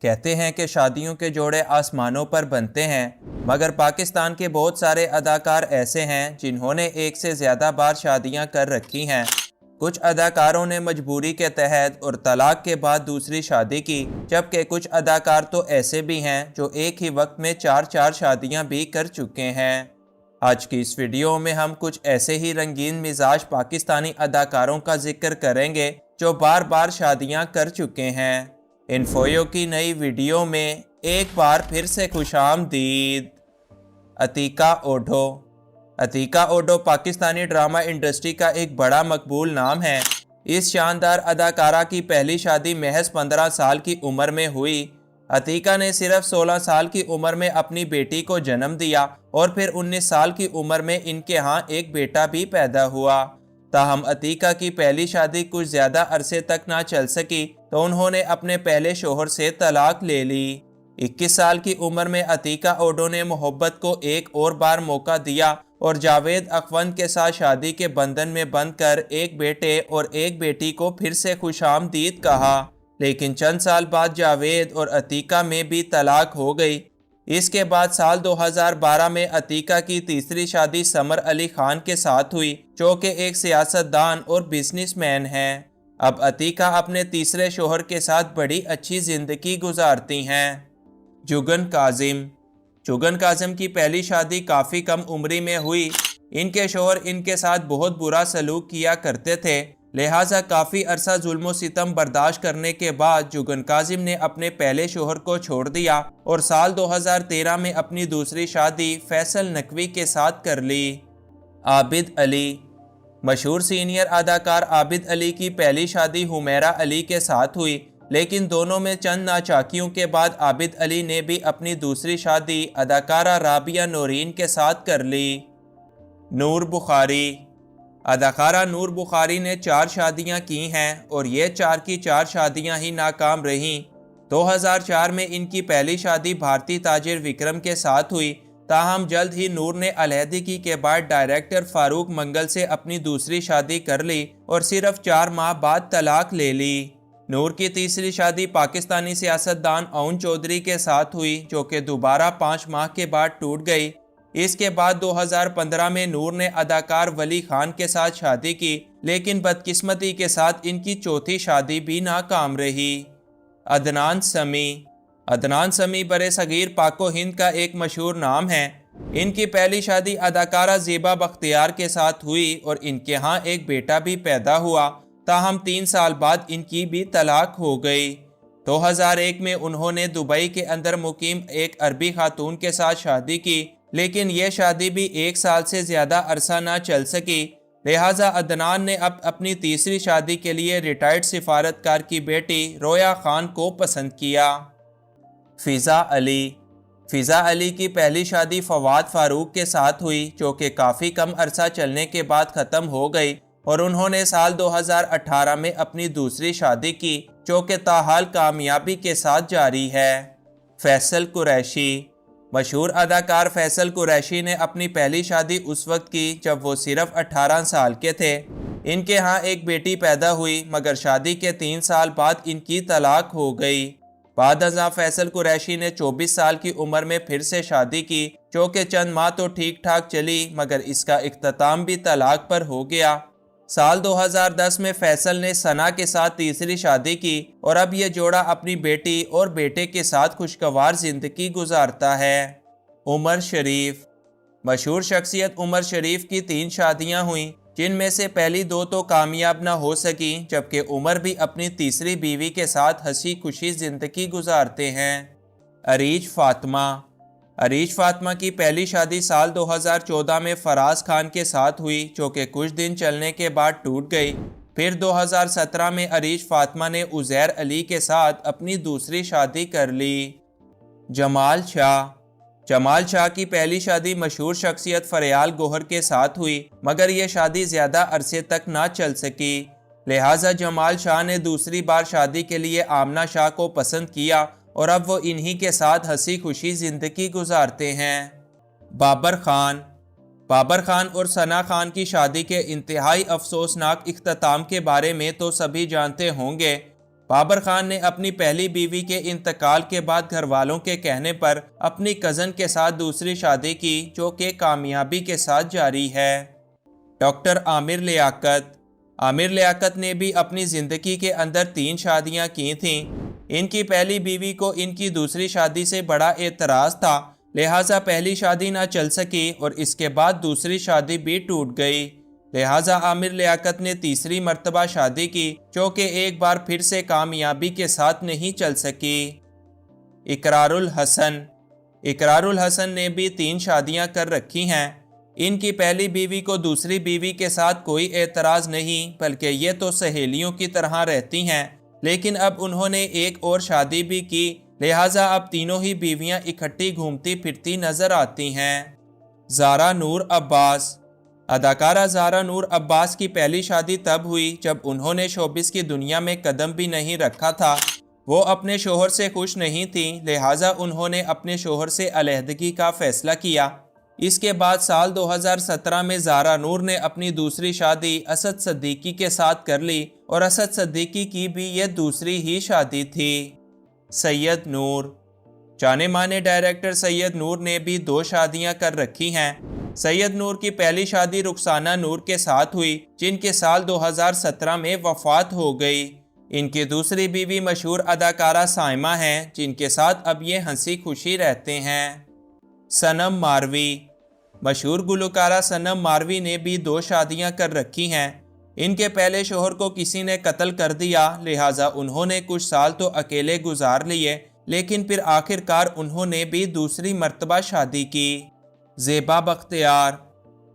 کہتے ہیں کہ شادیوں کے جوڑے آسمانوں پر بنتے ہیں، مگر پاکستان کے بہت سارے اداکار ایسے ہیں جنہوں نے ایک سے زیادہ بار شادیاں کر رکھی ہیں۔ کچھ اداکاروں نے مجبوری کے تحت اور طلاق کے بعد دوسری شادی کی، جبکہ کچھ اداکار تو ایسے بھی ہیں جو ایک ہی وقت میں 4 شادیاں بھی کر چکے ہیں۔ آج کی اس ویڈیو میں ہم کچھ ایسے ہی رنگین مزاج پاکستانی اداکاروں کا ذکر کریں گے جو بار بار شادیاں کر چکے ہیں۔ انفویو کی نئی ویڈیو میں ایک بار پھر سے خوش آمدید۔ عتیقہ اوڈھو۔ عتیقہ اوڈھو پاکستانی ڈرامہ انڈسٹری کا ایک بڑا مقبول نام ہے۔ اس شاندار اداکارہ کی پہلی شادی محض 15 سال کی عمر میں ہوئی۔ عتیقہ نے صرف 16 سال کی عمر میں اپنی بیٹی کو جنم دیا اور پھر 19 سال کی عمر میں ان کے ہاں ایک بیٹا بھی پیدا ہوا۔ تاہم عتیقہ کی پہلی شادی کچھ زیادہ عرصے تک نہ چل سکی تو انہوں نے اپنے پہلے شوہر سے طلاق لے لی۔ 21 سال کی عمر میں عتیقہ اوڈھو نے محبت کو ایک اور بار موقع دیا اور جاوید اخوند کے ساتھ شادی کے بندھن میں بندھ کر ایک بیٹے اور ایک بیٹی کو پھر سے خوش آمدید کہا۔ لیکن چند سال بعد جاوید اور عتیقہ میں بھی طلاق ہو گئی۔ اس کے بعد سال 2012 میں عتیقہ کی تیسری شادی سمر علی خان کے ساتھ ہوئی، جو کہ ایک سیاستدان اور بزنس مین ہیں۔ اب عتیقہ اپنے تیسرے شوہر کے ساتھ بڑی اچھی زندگی گزارتی ہیں۔ جگن کاظم۔ جگن کاظم کی پہلی شادی کافی کم عمری میں ہوئی۔ ان کے شوہر ان کے ساتھ بہت برا سلوک کیا کرتے تھے، لہٰذا کافی عرصہ ظلم و ستم برداشت کرنے کے بعد جگن کاظم نے اپنے پہلے شوہر کو چھوڑ دیا اور سال 2013 میں اپنی دوسری شادی فیصل نقوی کے ساتھ کر لی۔ عابد علی۔ مشہور سینئر اداکار عابد علی کی پہلی شادی حمیرہ علی کے ساتھ ہوئی، لیکن دونوں میں چند ناچاکیوں کے بعد عابد علی نے بھی اپنی دوسری شادی اداکارہ رابعہ نورین کے ساتھ کر لی۔ نور بخاری۔ اداکارہ نور بخاری نے 4 شادیاں کی ہیں اور یہ 4 کی 4 شادیاں ہی ناکام رہیں۔ 2004 میں ان کی پہلی شادی بھارتی تاجر وکرم کے ساتھ ہوئی، تاہم جلد ہی نور نے علیحدگی کے بعد ڈائریکٹر فاروق منگل سے اپنی دوسری شادی کر لی اور صرف 4 ماہ بعد طلاق لے لی۔ نور کی تیسری شادی پاکستانی سیاستدان اون چودھری کے ساتھ ہوئی، جو کہ دوبارہ 5 ماہ کے بعد ٹوٹ گئی۔ اس کے بعد 2015 میں نور نے اداکار ولی خان کے ساتھ شادی کی، لیکن بدقسمتی کے ساتھ ان کی چوتھی شادی بھی ناکام رہی۔ عدنان سمیع۔ عدنان سمیع برصغیر پاک و ہند کا ایک مشہور نام ہے۔ ان کی پہلی شادی اداکارہ زیبا بختیار کے ساتھ ہوئی اور ان کے ہاں ایک بیٹا بھی پیدا ہوا، تاہم 3 سال بعد ان کی بھی طلاق ہو گئی۔ 2001 میں انہوں نے دبئی کے اندر مقیم ایک عربی خاتون کے ساتھ شادی کی، لیکن یہ شادی بھی 1 سال سے زیادہ عرصہ نہ چل سکی، لہٰذا عدنان نے اب اپنی تیسری شادی کے لیے ریٹائرڈ سفارتکار کی بیٹی رویا خان کو پسند کیا۔ فضا علی۔ فضا علی کی پہلی شادی فواد فاروق کے ساتھ ہوئی، جو کہ کافی کم عرصہ چلنے کے بعد ختم ہو گئی اور انہوں نے سال 2018 میں اپنی دوسری شادی کی، جو کہ تاحال کامیابی کے ساتھ جاری ہے۔ فیصل قریشی۔ مشہور اداکار فیصل قریشی نے اپنی پہلی شادی اس وقت کی جب وہ صرف 18 سال کے تھے۔ ان کے ہاں ایک بیٹی پیدا ہوئی، مگر شادی کے 3 سال بعد ان کی طلاق ہو گئی۔ بعد ازاں فیصل قریشی نے 24 سال کی عمر میں پھر سے شادی کی، جو کہ چند ماہ تو ٹھیک ٹھاک چلی، مگر اس کا اختتام بھی طلاق پر ہو گیا۔ سال 2010 میں فیصل نے ثنا کے ساتھ تیسری شادی کی اور اب یہ جوڑا اپنی بیٹی اور بیٹے کے ساتھ خوشگوار زندگی گزارتا ہے۔ عمر شریف۔ مشہور شخصیت عمر شریف کی 3 شادیاں ہوئیں، جن میں سے پہلی 2 تو کامیاب نہ ہو سکیں، جبکہ عمر بھی اپنی تیسری بیوی کے ساتھ ہنسی خوشی زندگی گزارتے ہیں۔ عریج فاطمہ۔ عریج فاطمہ کی پہلی شادی سال 2014 میں فراز خان کے ساتھ ہوئی، جو کہ کچھ دن چلنے کے بعد ٹوٹ گئی۔ پھر 2017 میں عریج فاطمہ نے عزیر علی کے ساتھ اپنی دوسری شادی کر لی۔ جمال شاہ۔ جمال شاہ کی پہلی شادی مشہور شخصیت فریال گوہر کے ساتھ ہوئی، مگر یہ شادی زیادہ عرصے تک نہ چل سکی، لہٰذا جمال شاہ نے دوسری بار شادی کے لیے آمنہ شاہ کو پسند کیا اور اب وہ انہی کے ساتھ ہنسی خوشی زندگی گزارتے ہیں۔ بابر خان۔ بابر خان اور ثنا خان کی شادی کے انتہائی افسوسناک اختتام کے بارے میں تو سبھی جانتے ہوں گے۔ بابر خان نے اپنی پہلی بیوی کے انتقال کے بعد گھر والوں کے کہنے پر اپنی کزن کے ساتھ دوسری شادی کی، جو کہ کامیابی کے ساتھ جاری ہے۔ ڈاکٹر عامر لیاقت۔ عامر لیاقت نے بھی اپنی زندگی کے اندر 3 شادیاں کی تھیں۔ ان کی پہلی بیوی کو ان کی دوسری شادی سے بڑا اعتراض تھا، لہٰذا پہلی شادی نہ چل سکی اور اس کے بعد دوسری شادی بھی ٹوٹ گئی۔ لہٰذا عامر لیاقت نے تیسری مرتبہ شادی کی، جو کہ ایک بار پھر سے کامیابی کے ساتھ نہیں چل سکی۔ اقرار الحسن۔ اقرار الحسن نے بھی 3 شادیاں کر رکھی ہیں۔ ان کی پہلی بیوی کو دوسری بیوی کے ساتھ کوئی اعتراض نہیں، بلکہ یہ تو سہیلیوں کی طرح رہتی ہیں، لیکن اب انہوں نے ایک اور شادی بھی کی، لہٰذا اب تینوں ہی بیویاں اکٹھی گھومتی پھرتی نظر آتی ہیں۔ زارا نور عباس۔ اداکارہ زارا نور عباس کی پہلی شادی تب ہوئی جب انہوں نے شوبز کی دنیا میں قدم بھی نہیں رکھا تھا۔ وہ اپنے شوہر سے خوش نہیں تھیں، لہٰذا انہوں نے اپنے شوہر سے علیحدگی کا فیصلہ کیا۔ اس کے بعد سال 2017 میں زارا نور نے اپنی دوسری شادی اسد صدیقی کے ساتھ کر لی، اور اسد صدیقی کی بھی یہ دوسری ہی شادی تھی۔ سید نور۔ جانے مانے ڈائریکٹر سید نور نے بھی 2 شادیاں کر رکھی ہیں۔ سید نور کی پہلی شادی رخسانہ نور کے ساتھ ہوئی، جن کے سال 2017 میں وفات ہو گئی۔ ان کی دوسری بیوی مشہور اداکارہ سائمہ ہیں، جن کے ساتھ اب یہ ہنسی خوشی رہتے ہیں۔ صنم ماروی۔ مشہور گلوکارہ صنم ماروی نے بھی 2 شادیاں کر رکھی ہیں۔ ان کے پہلے شوہر کو کسی نے قتل کر دیا، لہٰذا انہوں نے کچھ سال تو اکیلے گزار لیے، لیکن پھر آخر کار انہوں نے بھی دوسری مرتبہ شادی کی۔ زیبا بختیار۔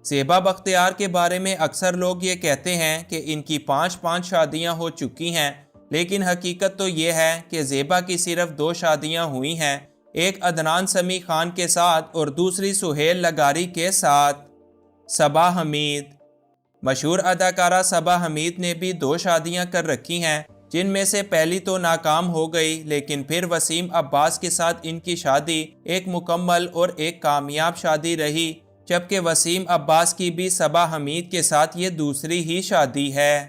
زیبا بختیار کے بارے میں اکثر لوگ یہ کہتے ہیں کہ ان کی 5 شادیاں ہو چکی ہیں، لیکن حقیقت تو یہ ہے کہ زیبا کی صرف 2 شادیاں ہوئی ہیں، ایک عدنان سمیع خان کے ساتھ اور دوسری سہیل لغاری کے ساتھ۔ صبا حمید۔ مشہور اداکارہ صبا حمید نے بھی 2 شادیاں کر رکھی ہیں، جن میں سے پہلی تو ناکام ہو گئی، لیکن پھر وسیم عباس کے ساتھ ان کی شادی ایک مکمل اور ایک کامیاب شادی رہی، جبکہ وسیم عباس کی بھی صبا حمید کے ساتھ یہ دوسری ہی شادی ہے۔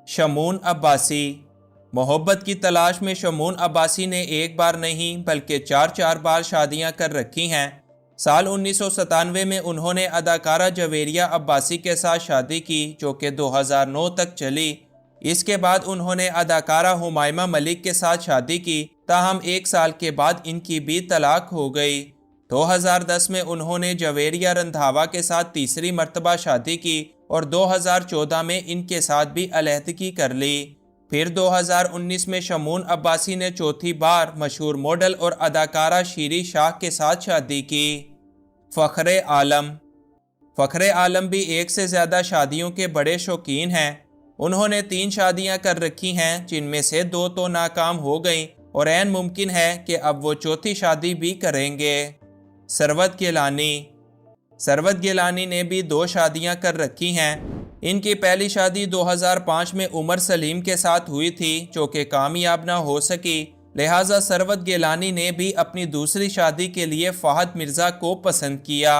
شمون عباسی۔ محبت کی تلاش میں شمون عباسی نے ایک بار نہیں بلکہ 4 بار شادیاں کر رکھی ہیں۔ سال 1997 میں انہوں نے اداکارہ جویریہ عباسی کے ساتھ شادی کی، جو کہ 2009 تک چلی۔ اس کے بعد انہوں نے اداکارہ ہمائمہ ملک کے ساتھ شادی کی، تاہم 1 سال کے بعد ان کی بھی طلاق ہو گئی۔ 2010 میں انہوں نے جویریہ رندھاوا کے ساتھ تیسری مرتبہ شادی کی اور 2014 میں ان کے ساتھ بھی علیحدگی کر لی۔ پھر 2019 میں شمون عباسی نے چوتھی بار مشہور ماڈل اور اداکارہ شیری شاہ کے ساتھ شادی کی۔ فخر عالم۔ فخر عالم بھی 1 سے زیادہ شادیوں کے بڑے شوقین ہیں۔ انہوں نے 3 شادیاں کر رکھی ہیں، جن میں سے 2 تو ناکام ہو گئیں اور عین ممکن ہے کہ اب وہ چوتھی شادی بھی کریں گے۔ ثروت گیلانی۔ ثروت گیلانی نے بھی 2 شادیاں کر رکھی ہیں۔ ان کی پہلی شادی 2005 میں عمر سلیم کے ساتھ ہوئی تھی، جو کہ کامیاب نہ ہو سکی، لہٰذا ثروت گیلانی نے بھی اپنی دوسری شادی کے لیے فہد مرزا کو پسند کیا۔